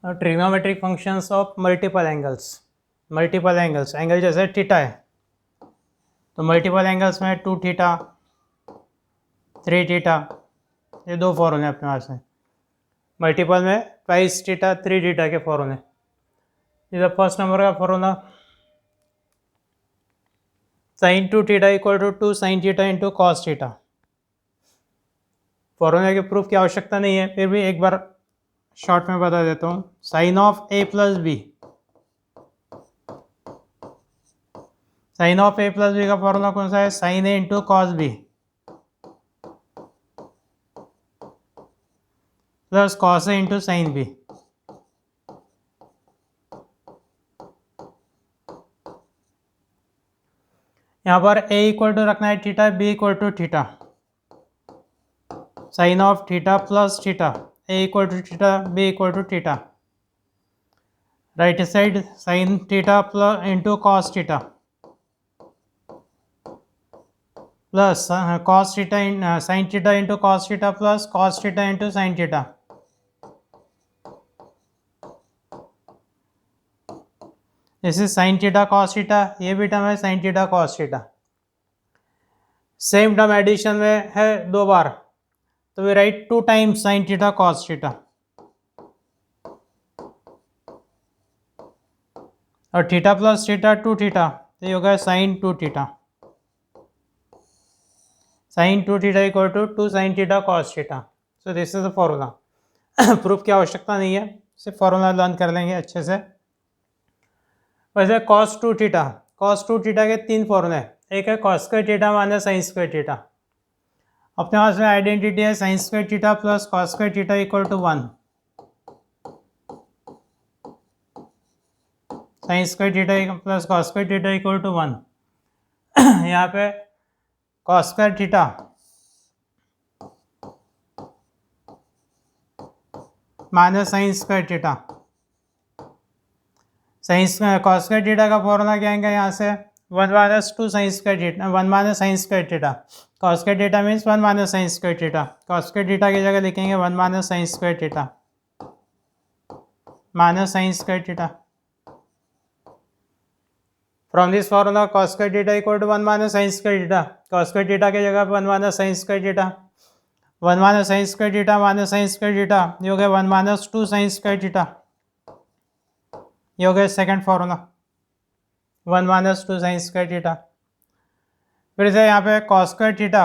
Trigonometric functions of multiple angles angle जैसे theta है तो मल्टीपल एंगल्स में 2 थीटा 3 थीटा ये दो फॉर्मूले अपने पास हैं। मल्टीपल में ट्वाइस थीटा 3 थीटा के फॉर्मूले। इधर फर्स्ट नंबर का formula sine 2 theta equal to 2 sine theta into cos theta. फॉर्मूले के प्रूफ की आवश्यकता नहीं है, फिर भी एक बार शॉर्ट में बता देता हूँ। Sine of A plus B, sine of A plus B का फॉर्मूला कौन सा है? Sine A into cos B plus cos A into sine B. यहाँ पर a इक्वल टू रखना है theta, b equal to theta, sine of theta plus theta, a equal to theta, b equal to theta. Right side sine theta plus into cos theta plus cos theta sine theta into cos theta plus cos theta into sine theta. This is sine theta cos theta, ये भी term है sine theta cos theta. Same term addition में है दो बार, तो we write 2 times sine theta cos theta, और theta plus theta 2 theta, तो ये होगा sine 2 theta. Sine 2 theta equal to 2 sine theta cos theta. So this is the formula. Proof की आवश्यकता नहीं है, सिर्फ फॉर्मूला लर्न कर लेंगे अच्छे से। वैसे कॉस 2 थीटा, कॉस 2 थीटा के 3 फॉर्मूले हैं। एक है cos square theta minus sine square theta. अपने पास में आइडेंटिटी है sine square theta plus cos square theta equal to 1। Sine square theta plus cos square theta equal to 1। यहाँ पे cos square theta minus sine square theta. Sine cos square theta का formula क्या आएगा यहाँ से? 1 minus 2 sine square theta, 1 minus sine square theta. Cos square theta means 1 minus sine square theta. Cos square theta की जगह लिखेंगे 1 minus sine square theta minus sine square theta. From this formula cos square theta equal to 1 minus sine square theta. Cos square theta की जगह 1 minus sine square theta, 1 minus sine square theta minus sine square theta, ये हो गया 1 minus 2 sine square theta. ये हो गया second formula 1 minus 2 sine square theta. फिर से यहाँ पे cos square theta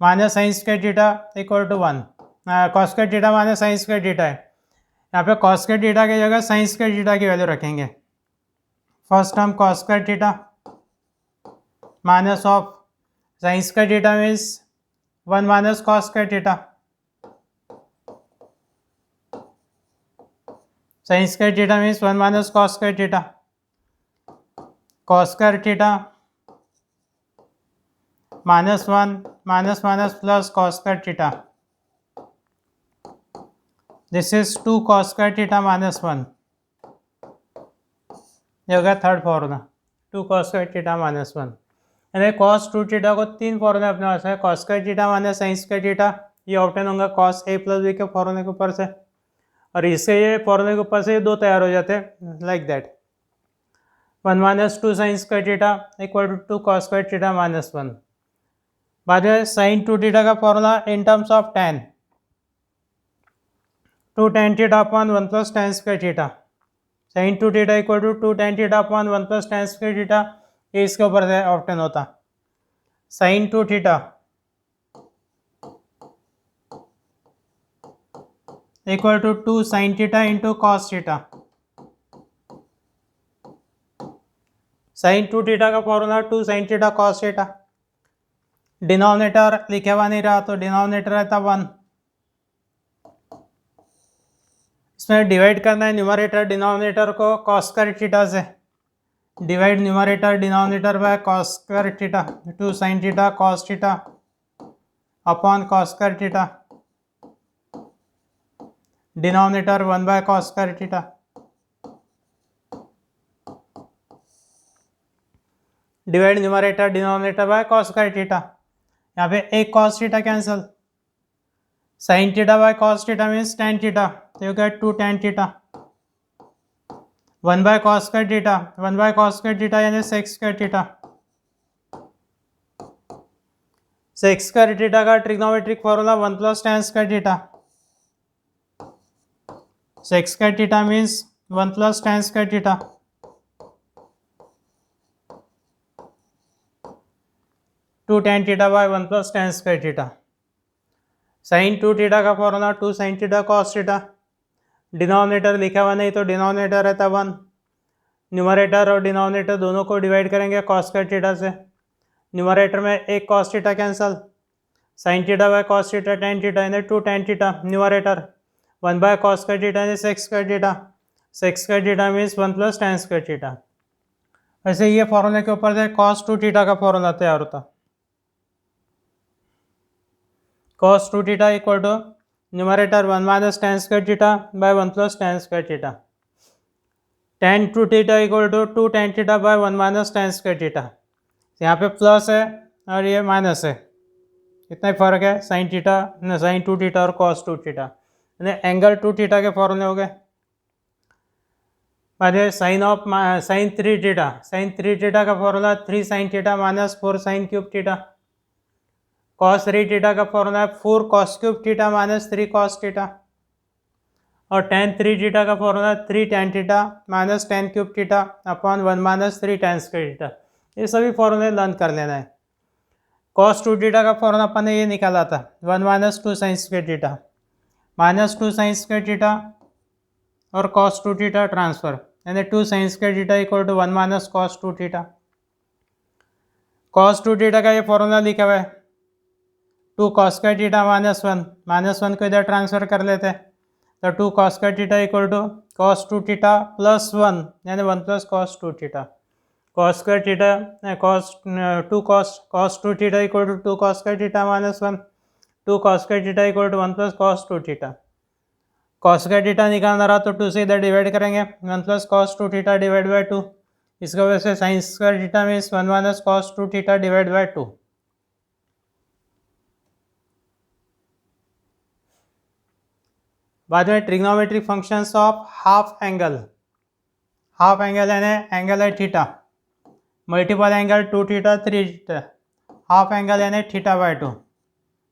minus sine square theta equal to 1। Cos square theta minus sine square theta है, यहाँ पे कॉस स्क्वायर थीटा की जगह साइन स्क्वायर थीटा की वैल्यू रखेंगे। First term cos square theta minus of sine square theta means 1 minus cos square theta, sine square theta means 1 minus cos square theta, cos square theta minus 1 minus minus plus cos square theta. This is 2 cos square theta minus 1। ये हो गया third formula 2 cos square theta minus 1। यानी cos 2 theta को 3 फॉर्मूले अपने पास है। Cos square theta minus sine square theta, ये ऑब्टेन होगा कॉस ए प्लस बी के फॉर्मूले के ऊपर से, और इससे ये फॉर्मूले के ऊपर से ये दो तैयार हो जाते हैं like that. 1 minus 2 sine square theta equal to 2 cos square theta minus 1। बाद में साइन 2 थीटा का formula in terms of tan, 2 tan theta upon 1 plus tan square theta. Sine 2 theta equal to 2 tan theta upon 1 plus tan square theta, ये इसके ऊपर से obtain होता। Sine 2 theta equal to 2 sine theta into cos theta. Sine 2 theta का formula 2 sine theta cos theta. Denominator लिखे हुआ नहीं रहा तो डिनोमिनेटर रहता 1। इसमें डिवाइड करना है न्यूमरेटर डिनोमिनेटर को कॉस स्क्वायर थीटा से। Divide numerator denominator by cos square theta, 2 sine theta cos theta upon cos square theta. Denominator 1 by cos square theta. Divide numerator denominator by cos square theta. यहाँ पे एक cos theta cancel, sine theta by cos theta means tan theta, तो you get 2 tan theta. 1 by cos square theta, 1 by cos square theta यानी sec square theta. Sec square theta का trigonometric formula 1 plus tan square theta. Sec square theta means 1 plus tan square theta. 2 tan theta by 1 plus tan square theta. Sine 2 theta का formula 2 sin theta cos theta. Denominator लिखा हुआ नहीं तो denominator रहता 1। Numerator और denominator दोनों को divide करेंगे कॉस स्क्वायर थीटा से। न्यूमरेटर में एक cos theta cancel, sine theta by cos theta tan theta यानी 2 tan theta. Numerator 1 by cos square theta यानी sec square theta. Sec square theta means 1 plus tan square theta. वैसे ये फॉर्मूले के ऊपर से cos 2 थीटा का फॉर्मूला तैयार होता। cos 2 theta equal to numerator 1 minus tan square theta by 1 plus tan square theta. tan 2 theta equal to 2 tan theta by 1 minus tan square theta. यहाँ पे प्लस है और ये माइनस है, इतना ही फर्क है साइन थीटा, साइन 2 थीटा और cos 2 थीटा। यानी एंगल 2 थीटा के फॉर्मूले हो गए। बाद साइन 3 थीटा, साइन 3 थीटा का formula 3 sin theta minus 4 sin cube theta. cos 3 theta का formula 4 cos cube theta minus 3 cos theta. और tan 3 थीटा का formula 3 tan theta minus tan cube theta upon 1 minus 3 tan square theta. ये सभी फॉर्मूले learn कर लेना है। cos 2 theta का फॉर्मूला अपन ने ये निकाला था 1 minus 2 sin square theta minus 2 sin square theta और cos 2 थीटा ट्रांसफर यानी 2 sin square theta equal to 1 minus cos 2 theta. cos 2 theta का ये फॉर्मूला लिखा हुआ है 2 cos स्क्वायर थीटा माइनस 1 को इधर ट्रांसफर कर लेते हैं तो 2 cos square theta equal to cos 2 theta plus 1 यानी 1 plus cos 2 theta. cos square theta cos 2 theta equal to 2 cos square theta minus 1, 2 cos square theta equal to 1 plus cos 2 theta. cos square theta निकालना रहा तो 2 से इधर divide करेंगे 1 plus cos 2 theta divide by 2। इसका वजह से sine square theta means 1 minus cos 2 theta divide by 2। बाद में trigonometric functions of half angle. Half angle यानी एंगल है theta multiple angle 2 theta 3 theta. Half angle यानी थीटा बाय 2।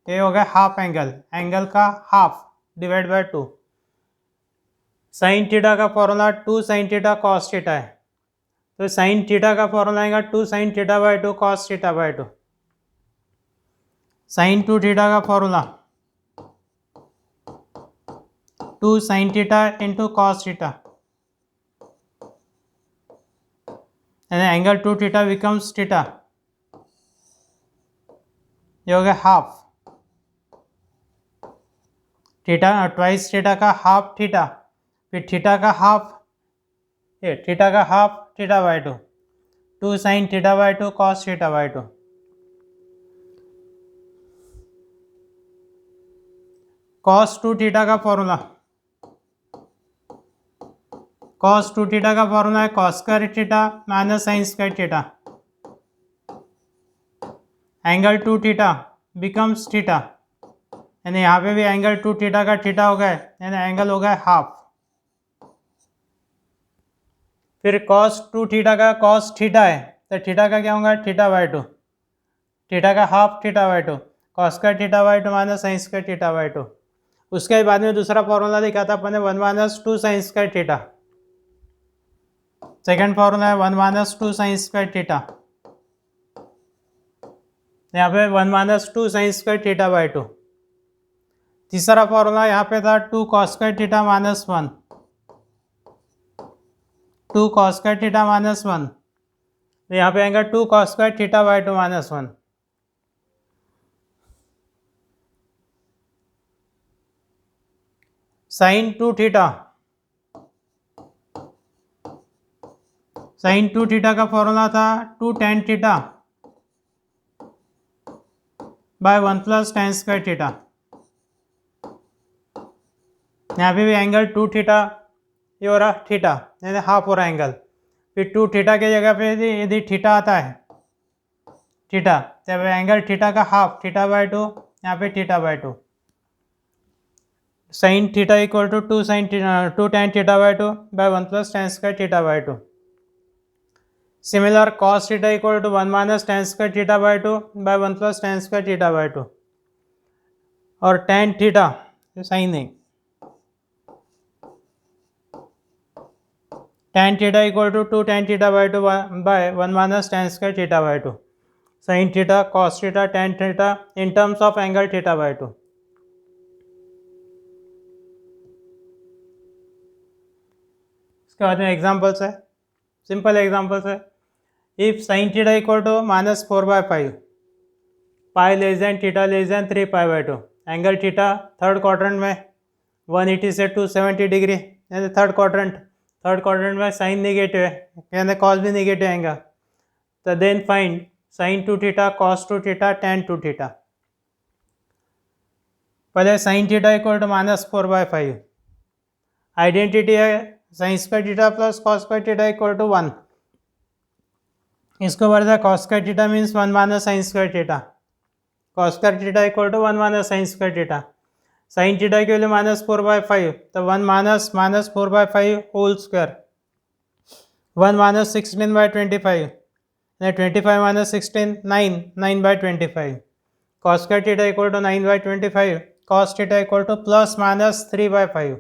ये हो गया हाफ एंगल, एंगल का half divide by 2। Sine theta का formula 2 sin theta cos theta है तो साइन थीटा का फॉर्मूला आएगा 2 sin theta by 2 cos theta by 2। Sign 2 theta का formula 2 sin theta into cos theta यानी एंगल 2 थीटा बिकम्स थीटा। ये हो गया हाफ थीटा ट्वाइस थीटा का हाफ थीटा, फिर थीटा का हाफ, ये थीटा का half theta by 2, 2 sin theta by 2 cos theta by 2। cos 2 theta का फॉर्मूला cos 2 थीटा का फॉर्मूला है cos square theta minus sine square theta. Angle 2 theta becomes theta यानी यहाँ पे भी एंगल 2 थीटा का थीटा हो गया यानी एंगल हो गया हाफ। फिर cos 2 थीटा का cos थीटा है तो थीटा का क्या होगा थीटा बाय 2, थीटा का half theta by 2 cos square theta by 2 minus sine square theta by 2। उसके बाद में दूसरा फॉर्मूला लिखा था अपन ने 1 minus 2 sine square theta. Second formula है 1 माइनस 2 साइन स्क्वायर थीटा, यहाँ पे 1 minus 2 sine square theta by 2। तीसरा फॉर्मूला यहाँ पे था 2 cos square theta minus 1, 2 cos square theta minus 1, यहाँ पे आएगा 2 cos square theta by 2 minus 1। Sine 2 theta, sine 2 theta का फॉर्मूला था 2 tan theta by 1 plus tan square theta. यहाँ पे भी एंगल 2 थीटा ये हो रहा थीटा यानी हाफ हो रहा एंगल। फिर 2 थीटा की जगह पे यदि थीटा आता है थीटा तब एंगल थीटा का हाफ थीटा बाय 2, यहाँ पे theta by 2। Sine theta equal to 2 tan theta by 2 by 1 plus tan square theta by 2. Similar cos theta equal to 1 minus tan square theta by 2 by 1 plus tan square theta by 2. और tan theta सही नहीं, tan theta equal to 2 tan theta by 2 by 1 minus tan square theta by 2. Sin theta, cos theta, tan theta in terms of angle theta by 2. इसके बाद में examples है, simple examples है. If sin theta equal to minus 4 by 5, pi less than theta less than 3 pi by 2, angle theta third quadrant में 180 से 270 degree, यानी third quadrant में sine negative है, यानी कॉस भी नेगेटिव आएगा. तो then find sine 2 theta, cos 2 theta, tan 2 theta. पहले sine theta equal to -4/5, identity है sine square theta plus cos square theta equal to 1. इसको बढ़ता है cos square theta means 1 minus sine square theta, cos square theta equal to 1 minus sine square theta. Sine theta की value -4/5, तो 1 minus -4/5 whole square, 1 minus 16/25, 25 minus 16 9/25. Cos square theta equal to 9/25, cos theta equal to plus minus 3/5,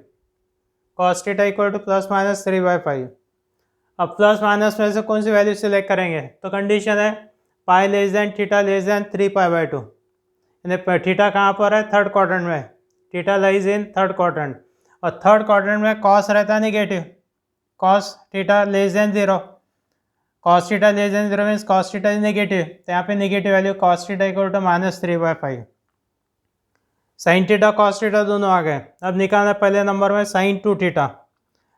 cos theta equal to plus minus 3/5. अब plus minus में से कौन सी value select करेंगे, तो condition है pi less than theta less than 3 π/2, यानी theta कहाँ पर है, थर्ड क्वाड्रेंट में, theta lies in third quadrant, और थर्ड क्वाड्रेंट में कॉस रहता है negative, cos theta less than 0, cos theta less than 0 means cos theta is negative, तो यहाँ पे negative value cos theta equal to -3/5. Sine theta cos theta दोनों आ गए. अब निकालना पहले नंबर में साइन 2 थीटा.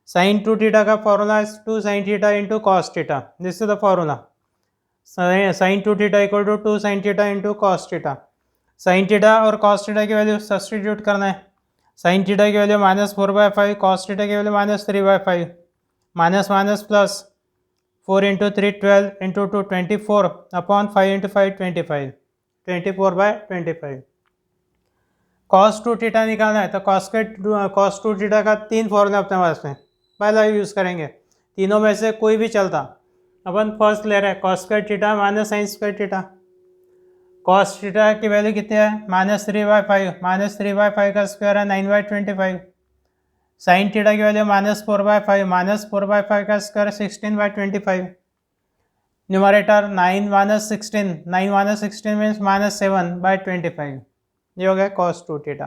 साइन 2 थीटा का फॉर्मूला है 2 sin theta into cos theta, this is the formula. Sine 2 theta equal to 2 sin theta into cos theta. Sine theta और कॉस थीटा की वैल्यू सब्सटीट्यूट करना है. साइन थीटा की value -4/5, cos theta की value -3/5, minus minus plus 4 into 3 12 into 2 24 upon 5 into 5 25, 24/25. Cos 2 theta निकालना है, तो cos 2 theta का 3 फॉर्मूला अपने पास में, पहला यूज़ करेंगे. तीनों में से कोई भी चलता. अपन फर्स्ट ले रहे हैं cos square theta minus sine square theta. Cos theta की वैल्यू कितनी है, -3/5, -3/5 का स्क्वायर है 9/25. साइन थीटा की वैल्यू -4/5, -4/5 का square 16/25. Numerator 9 minus 16, 9 minus 16 means -7/25. ये हो गया कॉस 2 थीटा.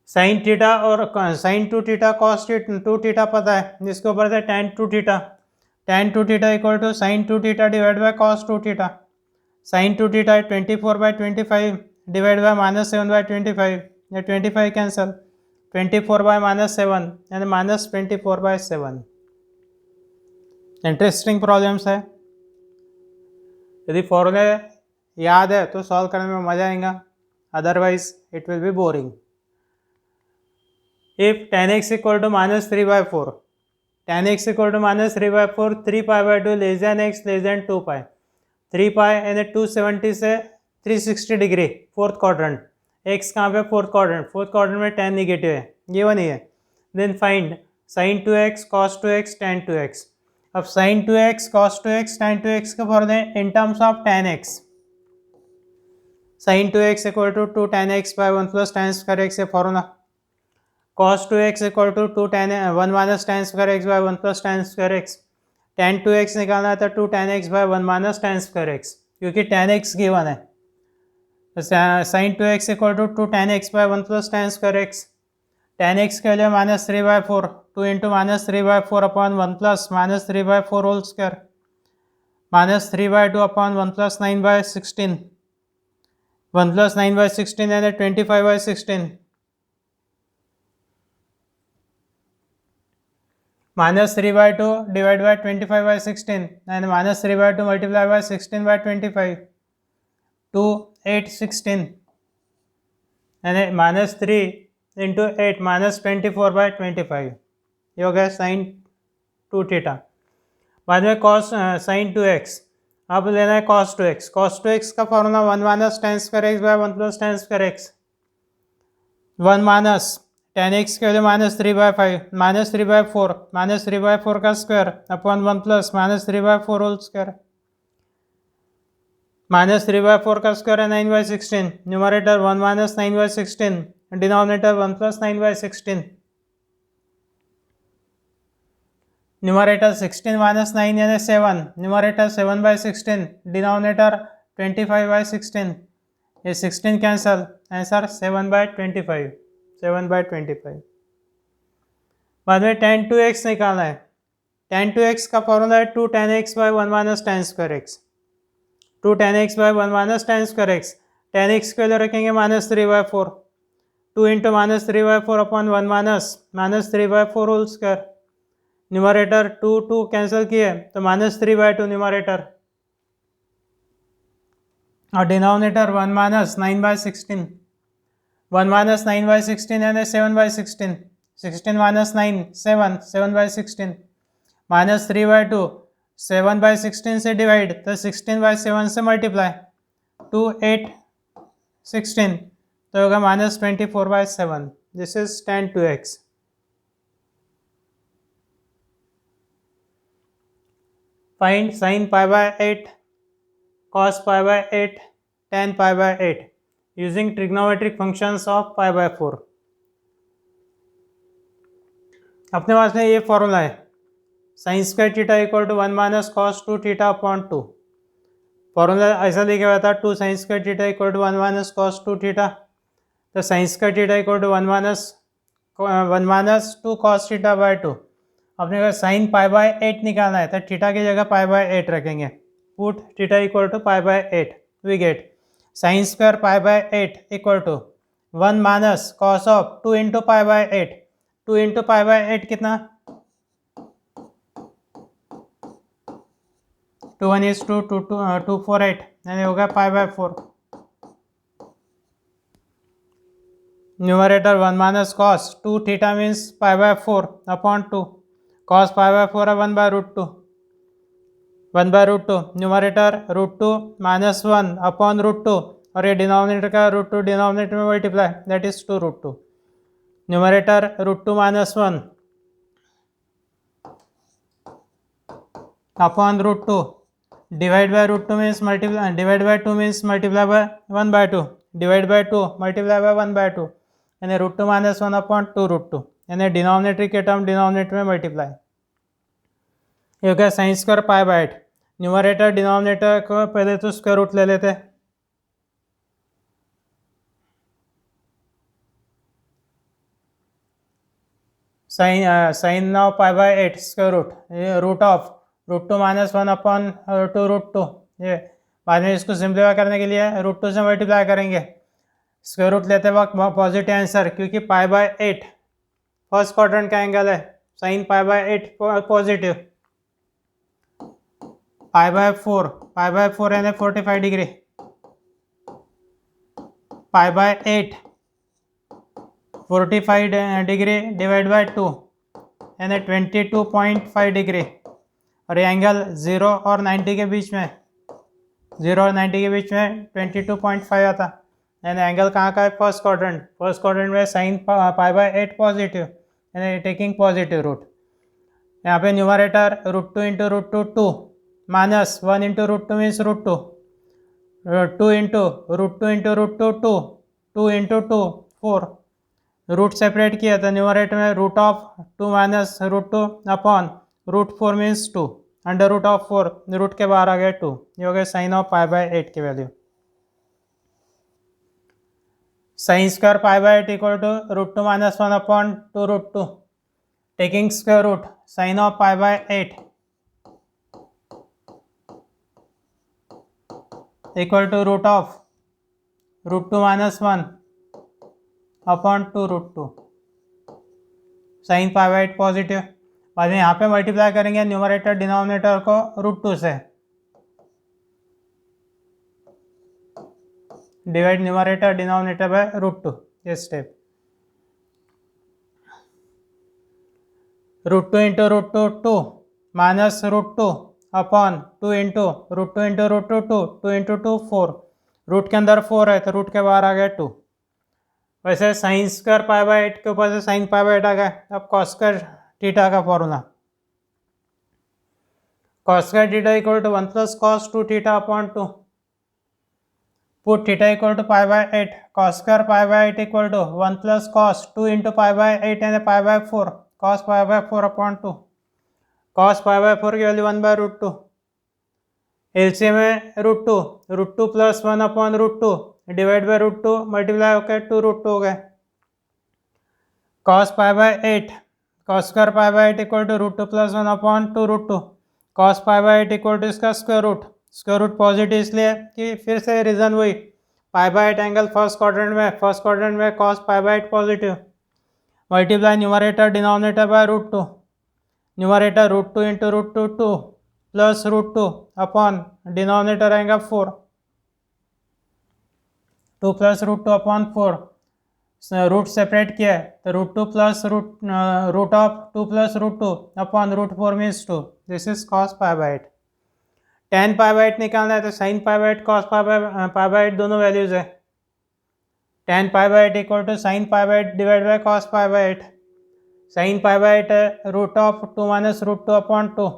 साइन थीटा और साइन 2 थीटा कॉस 2 थीटा पता है, जिसके ऊपर से tan 2 theta, tan 2 theta equal to sine 2 theta divide by cos 2 theta. Sine 2 theta 24/25 divide by -7/25, या 25 कैंसल, 24/-7 यानी -24/7. इंटरेस्टिंग प्रॉब्लम्स है, यदि फॉर्मूले याद है तो सॉल्व करने में मज़ा आएगा, otherwise it will be boring. If tan x equal to -3/4, tan x equal to -3/4, 3 π/2 less than x less than 2 pi, 3 pi यानी 270 से 360 डिग्री फोर्थ क्वाड्रेंट. x कहाँ पे, फोर्थ क्वाड्रेंट में tan नेगेटिव है, ये वो नहीं है. Then find sin 2x cos 2x tan 2x. अब sin 2x cos 2x tan 2x का फॉर्मूला है in terms of tan x. sin 2x equal to 2 tan x by 1 plus tan square x, ये formula. cos 2x equal to 2 tan 1 minus tan square x by 1 plus tan square x. tan 2x निकालना था 2 tan x by 1 minus tan square x, क्योंकि tan x given है. sin 2x equal to 2 tan x by 1 plus tan square x. tan x के लिए -3/4, 2 into -3/4 upon 1 plus -3/4 whole square, -3/2 upon 1 plus 9/16, 1 plus 9/16 यानी 25/16, -3/2 divide by 25/16 and -3/2 multiply by 16/25, 2 8 16 यानी -3 into 8 -24/25. ये हो गया sign 2 theta. बाद में कॉस साइन 2x, अब लेना है कॉस 2x. कॉस 2x का formula 1 minus tan square x by 1 plus tan square x. 1 minus tan x के वैल्यू -3/5 -3/4 -3/4 का square upon 1 plus -3/4 whole square. -3/4 का स्क्वायर है 9/16, numerator 1 minus 9/16, denominator 1 plus 9/16, numerator 16 minus 9 यानी 7, numerator 7/16, denominator 25/16, ये 16 cancel, answer 7/25, 7/25। बाद में tan 2x निकालना है। tan 2x का फॉर्मूला है 2 tan x by 1 minus tan square x, 2 tan x by 1 minus tan square x, tan x के value रखेंगे -3/4, 2 into -3/4 upon 1 minus -3/4 whole square, numerator 2 cancel किए तो -3/2 न्यूमरेटर, और डिनोमिनेटर 1 माइनस 9/16, 1 माइनस 9/16 यानी 7/16, 16 minus 9 7, 7/16, -3/2 7/16 से divide तो 16/7 से मल्टीप्लाई 2 8 16 तो होगा -24/7। This is tan 2x। Find sin π/8 cos π/8 tan π/8 using trigonometric functions of π/4। अपने पास में ये फॉर्मूला है sin square theta equal to 1 minus cos 2 theta upon 2। Formula ऐसा लिखा हुआ था 2 sin square theta equal to 1 minus cos 2 theta, तो sin square theta equal to 1 minus 2 cos theta by 2। अपने को sin π/8 निकालना है तो थीटा की जगह π/8 रखेंगे, put theta equal to π/8, we get sin square π/8 equal to 1 minus cos of 2 into π/8, 2 into π/8 कितना 2 1 is 2 2 2 4 8 यानी होगा π/4। Numerator 1 minus cos 2 theta means π/4 upon 2, cos π/4 है 1/√2, 1/√2, न्यूमरेटर √2 माइनस 1 अपॉन √2, और ये डिनोमिनेटर का √2 डिनोमिनेटर में multiply that is 2√2, numerator √2 minus 1 upon √2 divide by √2 means multiply, divide by 2 means multiply by 1/2, divide by 2 multiply by 1/2 यानी √2 minus 1 upon 2√2 यानी denominator के term denominator में multiply. ये हो गया sin स्क्वायर π/8। न्यूमरेटर डिनोमिनेटर को पहले तो स्क्वायर रूट ले लेते हैं, साइन नाउ π/8 स्क्वायर रूट, ये रूट ऑफ √2 माइनस 1 अपॉन 2√2, ये बाद में इसको सिंप्लीफाई करने के लिए √2 से मल्टीप्लाई करेंगे, स्क्वायर रूट लेते वक्त पॉजिटिव आंसर क्योंकि π/8 फर्स्ट क्वाड्रेंट का एंगल है, साइन π/8 पॉजिटिव, π/4 यानी 45 डिग्री, π/8 45 डिग्री डिवाइड बाय 2 यानी 22.5 डिग्री, और ये एंगल 0 और 90 के बीच में, 0 और 90 के बीच में 22.5 आता, यानी एंगल कहाँ का है फर्स्ट क्वाड्रेंट में साइन π/8 पॉजिटिव यानी टेकिंग पॉजिटिव रूट। यहाँ पे numerator √2 into √2 2 minus 1 into √2 means √2, 2 into √2 into √2 2, 2 into 2 4, root separate किया तो न्यूमरेटर में root of 2 minus √2 upon √4 means 2, under root of 4 root के बाहर आ गया 2, ये हो गया साइन ऑफ π/8 की value. Sine square π/8 equal to √2 minus 1 upon 2√2, taking square root sine of π/8 equal to root of √2 minus 1 upon 2√2, sine π/8 positive. बाद में यहाँ पे मल्टीप्लाई करेंगे न्यूमरेटर डिनोमिनेटर को √2 से, डिवाइड न्यूमरेटर डिनोमिनेटर बाय √2, ये step, √2 into √2 2 minus √2 upon 2 into √2 into √2 2, 2 into 2 4, root के अंदर 4 है तो रूट के बाहर आ गया 2, वैसे साइन स्क्वायर पाई बाय 8 के ऊपर से साइन पाई बाय 8 आ गया। अब कॉस स्क्वायर थीटा का formula, cos square theta equal to 1 plus cos 2 theta upon 2, put theta equal to pi by 8, cos square pi by 8 equal to 1 plus cos 2 into pi by 8 यानी pi by 4, cos pi by 4 upon 2, cos pi by 4 की value 1 by root 2, LCM में root two plus 1 upon root 2 divide by root 2 multiply होकर 2 root 2 हो गए। Cos pi by 8, cos square pi by 8 equal to root 2 plus 1 upon 2 root 2, cos pi by 8 equal to इसका square root positive इसलिए कि फिर से region वही, pi by 8 angle first quadrant में cos pi by 8 positive, multiply numerator denominator by root 2, numerator root 2 into root 2 plus root 2 upon denominator आएगा 4, 2 plus root 2 upon 4, root separate किया है तो root 2 plus root of 2 plus root 2 upon root 4 means 2, this is cos pi by 8। Tan pi by 8 निकालना है तो sine pi by 8 cos pi by 8 दोनों values है। Tan pi by 8 equal to sine pi by 8 divide by cos pi by 8, sine pi by 8 है root of 2 minus root 2 upon 2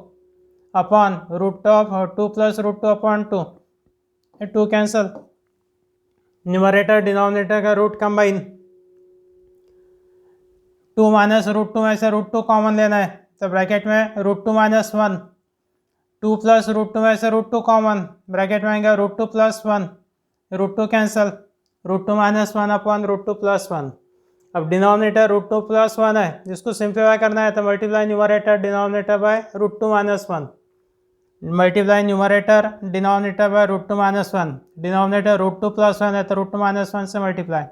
upon root of 2 plus root 2 upon 2, 2 cancel, numerator denominator का root combine, 2 minus root 2 में से root 2 common लेना है तो bracket में root 2 minus 1, 2 plus root 2 में से रूट 2 कॉमन, ब्रैकेट में आएगा root 2 plus 1, root 2 cancel, root 2 minus 1 upon root 2 plus 1। अब डिनोमिनेटर रूट 2 प्लस 1 है, जिसको सिंप्लीफाई करना है तो multiply numerator denominator by root 2 minus 1, multiply numerator denominator by root 2 minus 1, denominator root 2 plus 1 है तो रूट 2 माइनस 1 से multiply,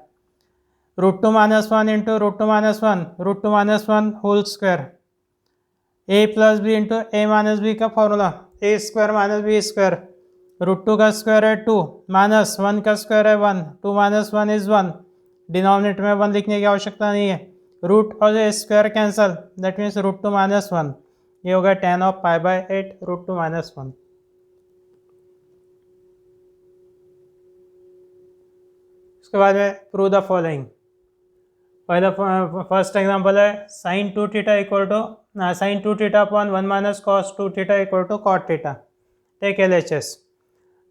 root 2 minus 1 into root 2 minus 1, root 2 minus 1 whole square, A plus B into A minus B का formula, A square minus B square, root 2 का square है 2 minus 1 का square है 1, 2 minus 1 is 1, denominator में 1 लिखने की आवश्यकता नहीं है, रूट और square cancel, that means root 2 minus 1, ये होगा tan of pi by 8 root 2 minus 1। उसके बाद में प्रूव द फॉलोइंग, पहला फर्स्ट एग्जांपल है sine 2 theta equal to sine 2 theta upon 1 minus cos 2 theta equal to cot theta, take LHS।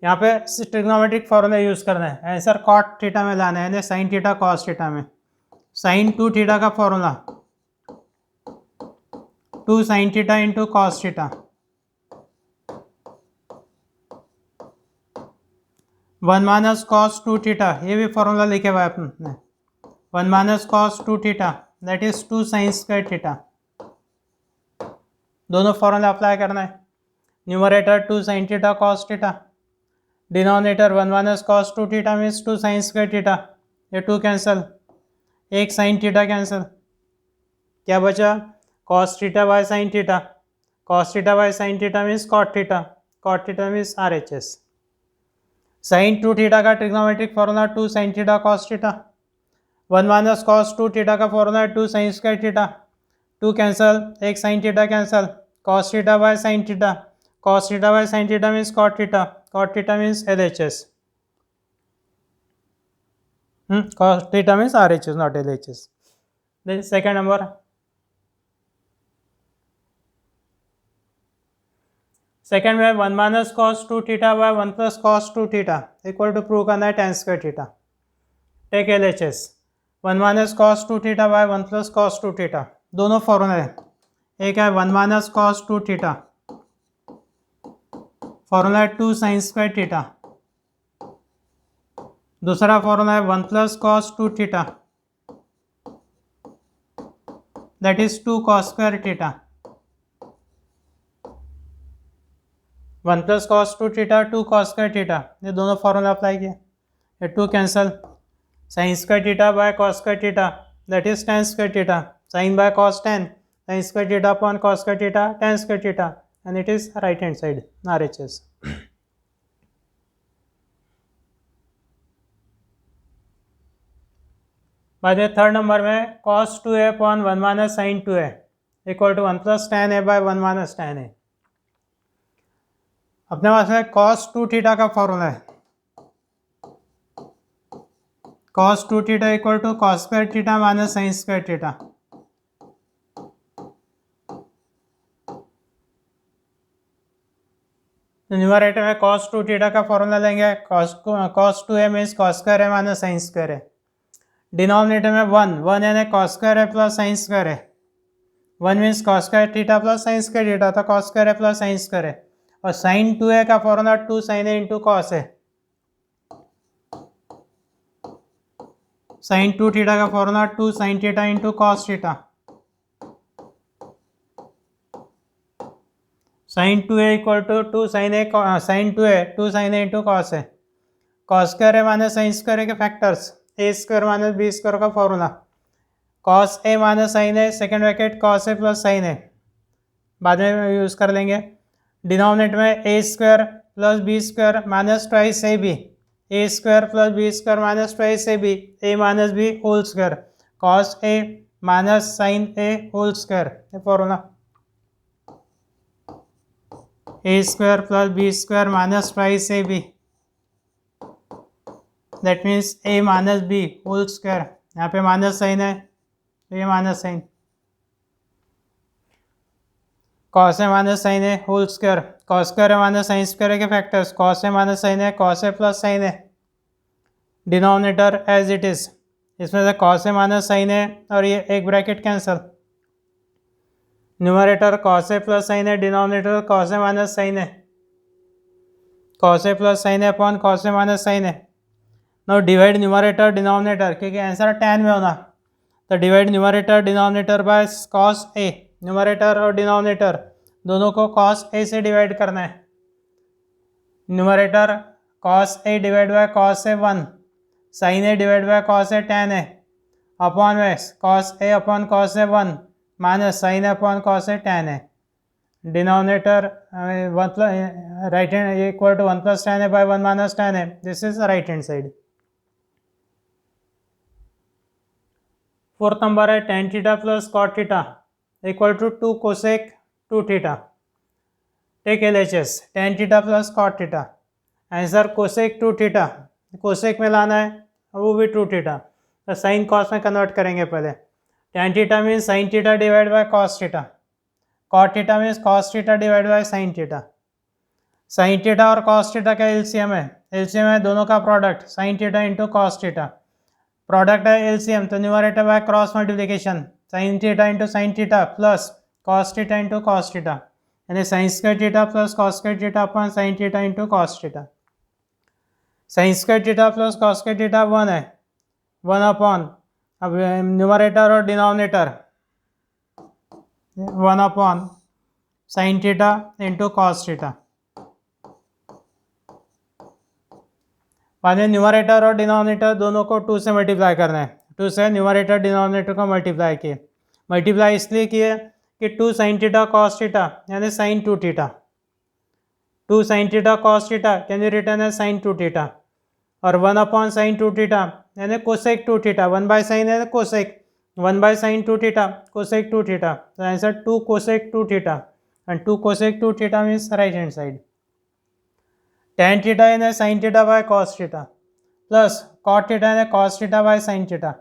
यहाँ पे trigonometric formula use करना है, आंसर कॉट थीटा में लाना है यानी साइन थीटा कॉस थीटा में। साइन 2 थीटा का formula 2 sine theta into cos theta, 1 minus cos 2 theta, ये भी फॉर्मूला लिखे हुआ है अपने, 1 minus cos 2 theta that is 2 sine square theta, दोनों फॉर्मूला अप्लाई करना है, numerator 2 sine theta cos theta, denominator 1 minus cos 2 theta means 2 sine square theta, ये 2 कैंसल, एक साइन थीटा कैंसल, क्या बचा cos theta by sine theta, cos theta by sine theta means cot theta means RHS। Sine 2 theta का trigonometric formula 2 sine theta cos theta, 1 minus cos 2 theta का formula है 2 sine square theta, 2 cancel, एक sine theta cancel, cos theta by sine theta, cos theta by sine theta means cot theta means LHS, cos theta means RHS not LHS। then second number, second में 1 minus cos 2 theta by 1 plus cos 2 theta equal to prove करना है tan square theta, take LHS। 1 minus cos 2 theta by 1 plus cos 2 theta, दोनों formula है, एक है 1 minus cos 2 theta, formula है 2 sine square theta, दूसरा formula है 1 plus cos 2 theta that is 2 cos square theta, 1 plus cos 2 theta 2 cos square theta, ये दोनों formula apply किया, ये 2 cancel, sine square theta by cos square theta that is tan square theta, sine by cos 10, sine square theta upon cos square theta tan square theta, and it is right hand side RHS। बाद में third number में cos 2a upon 1 minus sine 2a equal to 1 plus tan a by 1 minus tan a। अपने पास है cos 2 theta का formula है cos 2 theta equal to cos square theta minus sine square theta. तो numerator में cos 2 theta का formula लेंगे, cos 2 है मीन्स कॉस स्क्वायर है माइनस साइन स्क्वायर है। डिनोमिनेटर में 1 यानी कॉस स्क्वायर है प्लस साइन स्क्वायर है। 1 means cos square theta plus sine square theta, तो कॉस स्क्वायर है प्लस साइन स्क्वायर है। और साइन 2a का फॉर्मूला 2 साइन ए इंटू कॉस है। साइन 2 थीटा का formula 2 sine theta into cos theta. Sine 2a equal to 2 sine a, sine 2a 2 sine A into cos है। Cos square है minus sine square के factors, a square minus B square का formula, cos A minus sine A second bracket cos A plus sine A बाद में use कर लेंगे। Denominator में A square plus B square minus twice A B, A square plus B square minus twice A B, A minus B whole square, cos A minus sine A whole square, ये formula. A square plus B square minus twice A B, that means A minus B whole square. यहाँ पे minus sine है तो ये minus sine, cos ए minus sine ए whole square, cos square है minus sine square के factors, cos A minus sine a, cos A plus sine a. Denominator as it is, इसमें से cos A minus sine a और ये एक bracket cancel. Numerator cos A plus sine a, denominator cos A minus sine a, cos A plus sine A upon cos A minus sine A. Now divide numerator denominator, क्योंकि answer tan में होना, तो divide numerator denominator by cos A. Numerator और denominator दोनों को cos A से divide करना है। Numerator cos A divide by cos A 1, sine A divide by cos A tan A, upon में cos A upon cos A 1 minus sine A upon cos A tan A. Denominator right hand equal to 1 plus tan A by 1 minus tan A, this is right hand side. Fourth number है tan theta plus cot theta equal to 2 cosec 2 theta. Take LHS, tan theta plus cot theta. Answer cosec 2 theta, cosec में लाना है और वो भी 2 theta, तो sine cos में convert करेंगे पहले। Tan theta means sine theta divide by cos theta, cot theta means cos theta divide by sine theta. Sine theta और कॉस थीटा का एलसीएम है, एलसीएम है दोनों का product, sine theta into cos theta. Product है LCM, तो numerator by cross multiplication, sine theta into sine theta plus cos theta into cos theta, यानी sine square theta plus cos square theta upon sine theta into cos theta. Sine square theta plus cos square theta 1 है, 1 upon, अब numerator और denominator 1 upon sine theta into cos theta. बाद में numerator और denominator दोनों को 2 से multiply करना है, 2 से न्यूमरेटर डिनोमिनेटर को मल्टीप्लाई किए। मल्टीप्लाई इसलिए किए कि 2 साइन थीटा कॉस थीटा यानी sine 2 theta, 2 sine theta cos theta can be written as sine 2 theta, और 1 अपॉन साइन 2 थीटा यानी कोसेक 2 थीटा, 1 बाय साइन है cosec, 1 by sine 2 theta cosec 2 theta, तो answer 2 cosec 2 theta, and 2 cosec 2 theta means right hand side. Tan theta यानी sine theta by cos theta plus cot theta यानी cos theta by sine theta.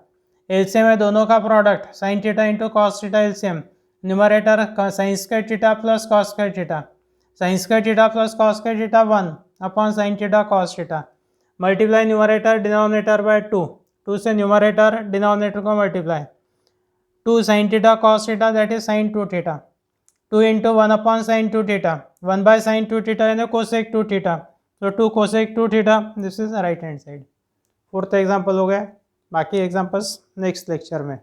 LCM है दोनों का product, sine theta into cos theta LCM. Numerator sine square theta plus cos square theta, sine square theta plus cos square theta 1 upon sine theta cos theta. Multiply numerator denominator by 2, 2 से numerator denominator को multiply, 2 sine theta cos theta that is sign 2 theta, 2 into 1 upon sine 2 theta, 1 by sine 2 theta यानी cosec 2 theta, तो 2 cosec 2 theta, this is right hand side. Fourth example हो गया, बाकी examples next lecture में।